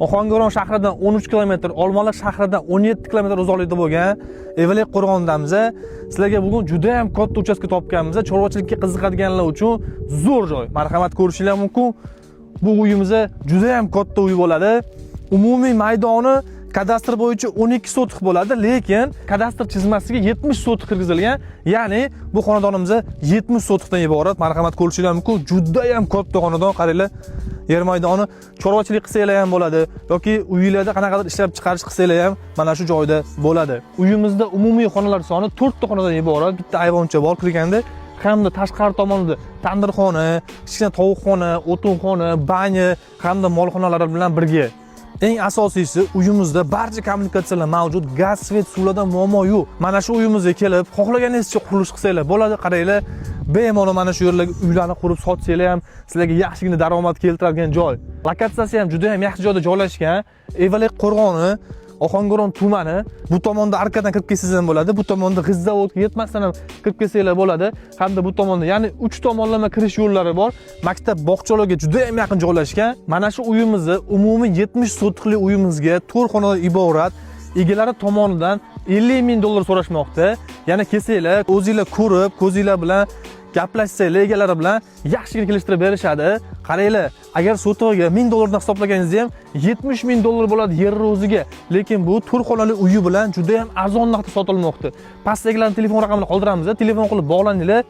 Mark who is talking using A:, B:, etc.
A: Ohangaron shahridan 13 km, Olmaliq shahridan 17 km uzoqlikda bo'lgan Evelek qo'rg'onidamiz. Sizlarga bugun juda ham katta uchastka topganmiz. Chorvachilikka qiziqadiganlar uchun zo'r joy. Marhamat ko'rishinglar mumkin. Bu uyimiz juda ham katta uy bo'ladi. Umumiy maydoni kadastr bo'yicha 12 sotik bo'ladi, lekin kadastr chizmasiga 70 sotik kirgizilgan. Ya'ni bu xonadonimiz 70 sotikdan iborat. Marhamat ko'rishinglar mumkin. Juda ham katta xonadon, qaranglar. Yer maydoni chorvachilik qilsanglar ham bo'ladi yoki uyingizda qanaqadir ishlab chiqarish qilsanglar ham mana shu joyda bo'ladi. Uyimizda umumiy xonalar soni 4 ta xonadan iborat. Bitta ayvoncha bor kirganda, hamda tashqari tomonida tandirxona, kichkina tovuqxona, o'tinxona, banya hamda molxonalari bilan birga. Eng asosiysi, uyimizda barcha kommunikatsiyalar mavjud, gaz, svet, suvlardan muammo yo'q. Mana shu uyimizga kelib, xohlaganingizcha qurilish qilsanglar bo'ladi. Qaranglar, bemalol mana shu yerlarga uylarni qurib sotsanglar ham sizlarga yaxshigina daromad keltiradigan joy. Lokatsiyasi ham juda ham yaxshi joyda joylashgan. Evelek qo'rg'oni, Ohangaron tumani. Bu tomonda arkadan kirib kelsangiz ham bo'ladi. Bu tomonda G'izzavodga yetmasdan ham kirib kelsanglar bo'ladi. Hamda bu tomonda, ya'ni 3 tomonlama kirish yo'llari bor. Maktab, bog'chalarga juda ham yaqin joylashgan. Mana shu uyimizni umumiy 70 sotikli uyimizga 4 xonadan iborat egalari tomonidan 50 ming dollar so'rashmoqda. Yana kelsanglar, o'zingizlar ko'rib, ko'zingizlar bilan gaplashsanglar egalari bilan yaxshigina kelishtirib berishadi. Qaranglar, agar sotiga 1000 dollardan hisoblaganingizda ham 70 ming dollar bo'ladi yer o'ziga. Lekin bu 4 xonali uyi bilan juda ham arzon narxda sotilmoqda. Pastdagilarning telefon raqamini qoldiramiz, telefon qilib bog'laninglar.